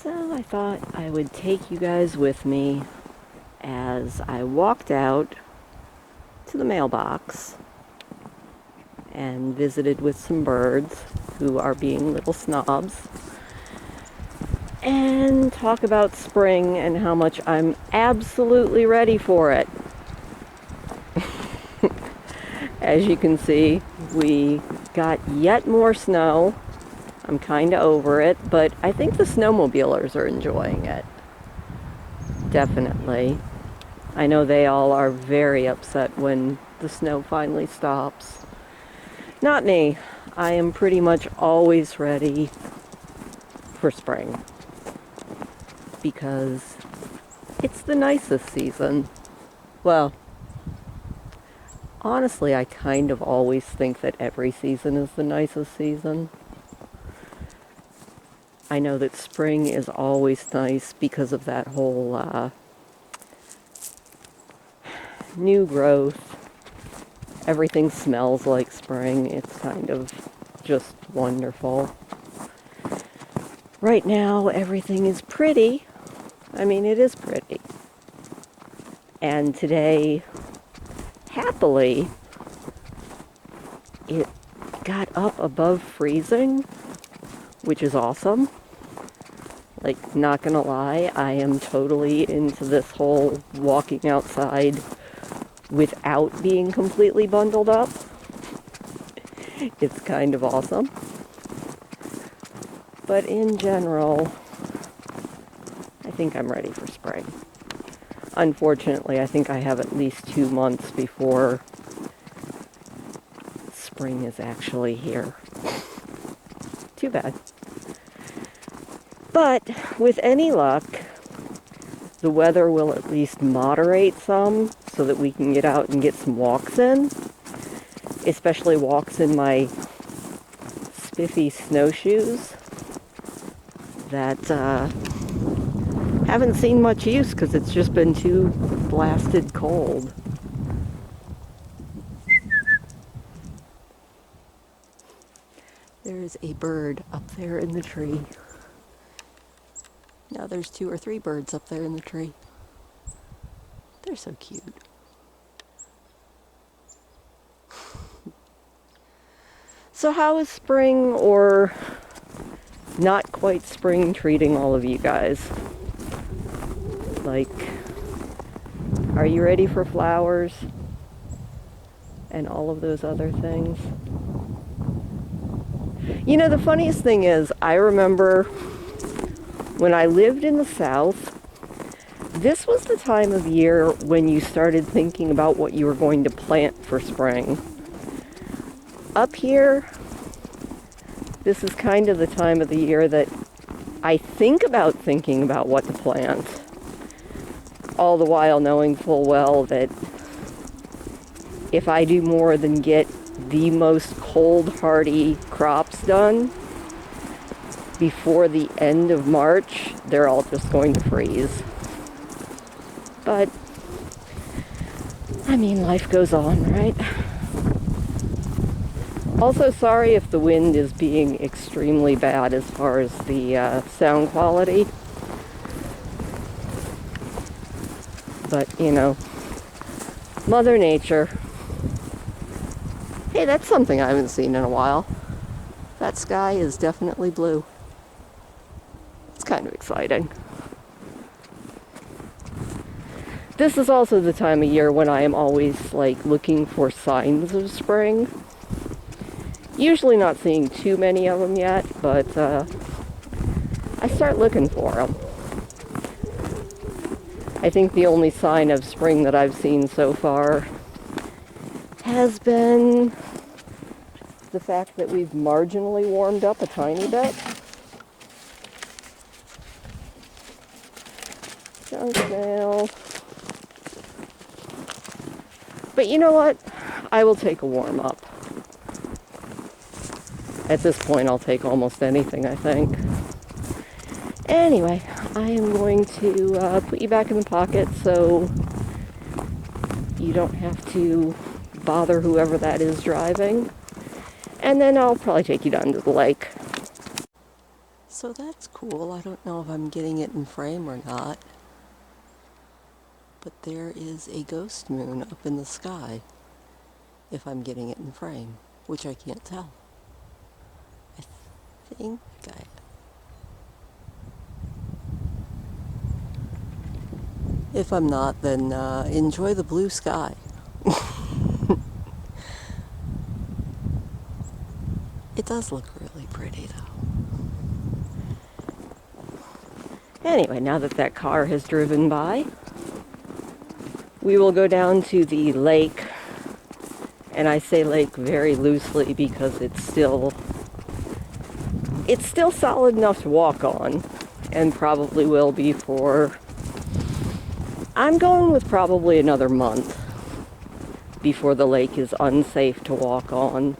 So I thought I would take you guys with me as I walked out to the mailbox and visited with some birds who are being little snobs, and talk about spring and how much I'm absolutely ready for it. As you can see, we got yet more snow. I'm kind of over it, but I think the snowmobilers are enjoying it. Definitely. I know they all are very upset when the snow finally stops. Not me. I am pretty much always ready for spring because it's the nicest season. Well, honestly, I kind of always think that every season is the nicest season. I know that spring is always nice because of that whole new growth. Everything smells like spring. It's kind of just wonderful. Right now, everything is pretty. I mean, it is pretty. And today, happily, it got up above freezing, which is awesome. Like, not gonna lie, I am totally into this whole walking outside without being completely bundled up. It's kind of awesome. But in general, I think I'm ready for spring. Unfortunately, I think I have at least 2 months before spring is actually here. Too bad. But with any luck, the weather will at least moderate some so that we can get out and get some walks in. Especially walks in my spiffy snowshoes that haven't seen much use because it's just been too blasted cold. There's a bird up there in the tree. Now there's 2 or 3 birds up there in the tree. They're so cute. So how is spring, or not quite spring, treating all of you guys? Like, are you ready for flowers and all of those other things? You know, the funniest thing is, I remember when I lived in the South, this was the time of year when you started thinking about what you were going to plant for spring. Up here, this is kind of the time of the year that I think about thinking about what to plant. All the while knowing full well that if I do more than get the most cold, hardy crops done before the end of March, they're all just going to freeze. But, I mean, life goes on, right? Also, sorry if the wind is being extremely bad as far as the sound quality. But, you know, Mother Nature. Hey, that's something I haven't seen in a while. That sky is definitely blue. It's kind of exciting. This is also the time of year when I am always, like, looking for signs of spring. Usually not seeing too many of them yet, but I start looking for them. I think the only sign of spring that I've seen so far has been the fact that we've marginally warmed up a tiny bit. Junk mail. But you know what? I will take a warm up. At this point, I'll take almost anything, I think. Anyway, I am going to put you back in the pocket so you don't have to bother whoever that is driving. And then I'll probably take you down to the lake. So that's cool. I don't know if I'm getting it in frame or not. But there is a ghost moon up in the sky, if I'm getting it in frame, which I can't tell. I think I... If I'm not, then enjoy the blue sky. It does look really pretty, though. Anyway, now that that car has driven by, we will go down to the lake. And I say lake very loosely because it's still solid enough to walk on, and probably will be for, I'm going with probably another month before the lake is unsafe to walk on.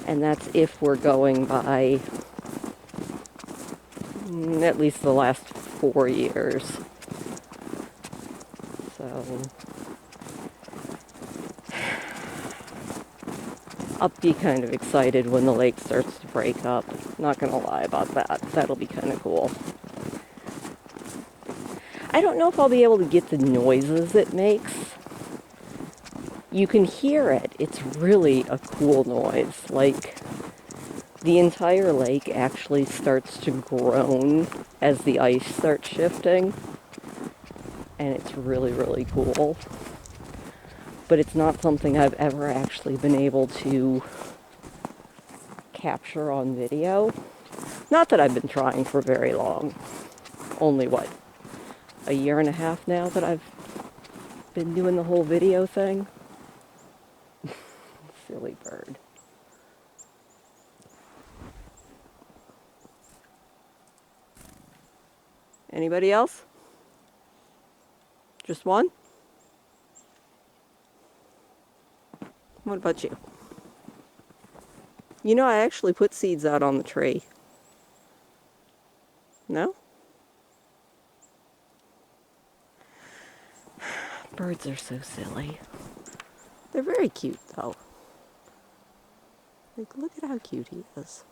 And that's if we're going by at least the last 4 years. So I'll be kind of excited when the lake starts to break up. Not gonna lie about that. That'll be kind of cool. I don't know if I'll be able to get the noises it makes. You can hear it. It's really a cool noise. Like, the entire lake actually starts to groan as the ice starts shifting. And it's really, really cool. But it's not something I've ever actually been able to capture on video. Not that I've been trying for very long. Only, what, a year and a half now that I've been doing the whole video thing? Silly bird. Anybody else? Just one? What about you? You know, I actually put seeds out on the tree. No? Birds are so silly. They're very cute, though. Like, look at how cute he is.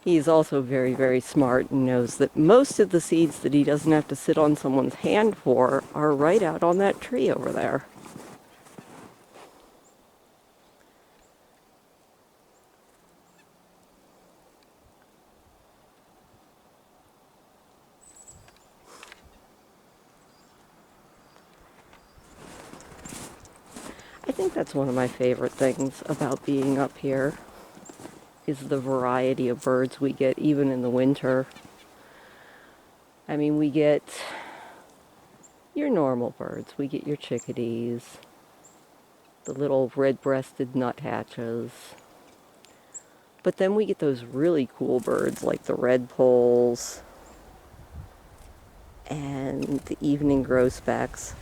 He's also very, very smart and knows that most of the seeds that he doesn't have to sit on someone's hand for are right out on that tree over there. I think that's one of my favorite things about being up here, is the variety of birds we get even in the winter. I mean, we get your normal birds. We get your chickadees, the little red-breasted nuthatches. But then we get those really cool birds like the redpolls and the evening grosbecs.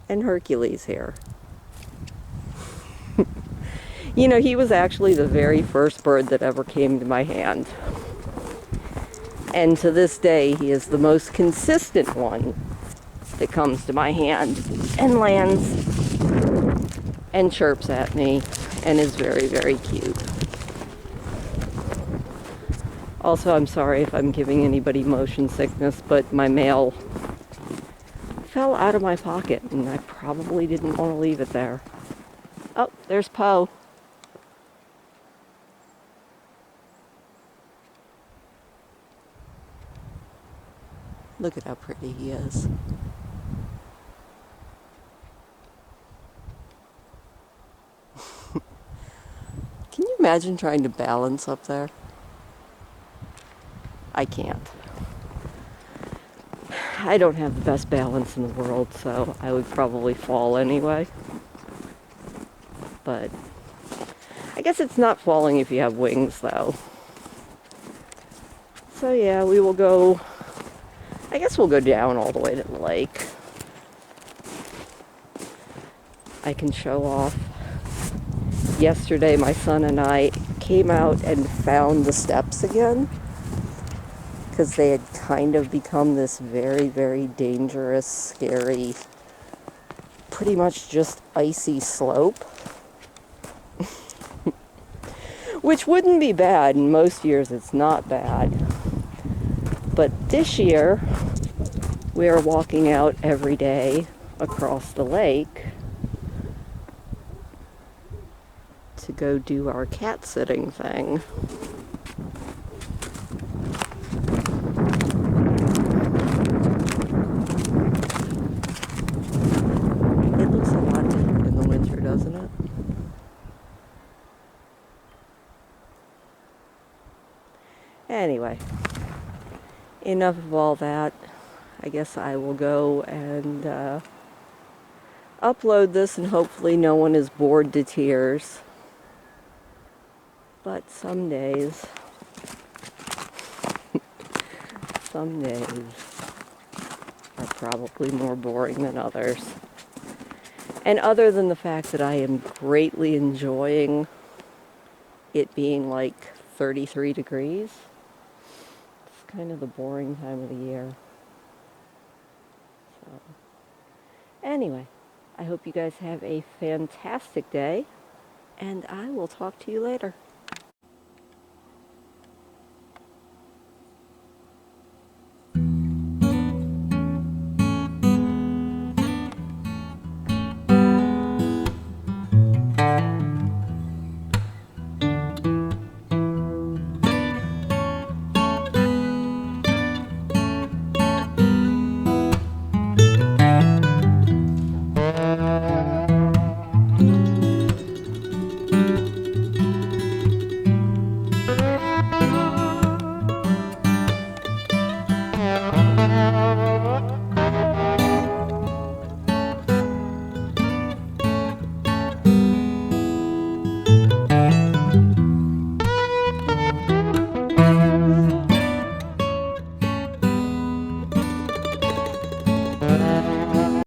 And Hercules here. You know, he was actually the very first bird that ever came to my hand. And to this day, he is the most consistent one that comes to my hand and lands and chirps at me and is very, very cute. Also, I'm sorry if I'm giving anybody motion sickness, but my mail fell out of my pocket, and I probably didn't want to leave it there. Oh, there's Poe. Look at how pretty he is. Can you imagine trying to balance up there? I can't. I don't have the best balance in the world, so I would probably fall anyway. But I guess it's not falling if you have wings, though. So yeah, we will go, I guess we'll go down all the way to the lake. I can show off. Yesterday, my son and I came out and found the steps again, because they had kind of become this very, very dangerous, scary pretty much just icy slope. Which wouldn't be bad. In most years it's not bad. But this year, we are walking out every day across the lake to go do our cat sitting thing. It looks a lot different in the winter, doesn't it? Anyway, enough of all that. I guess I will go and upload this, and hopefully no one is bored to tears. But some days are probably more boring than others. And other than the fact that I am greatly enjoying it being like 33 degrees, it's kind of the boring time of the year. So, anyway, I hope you guys have a fantastic day, and I will talk to you later.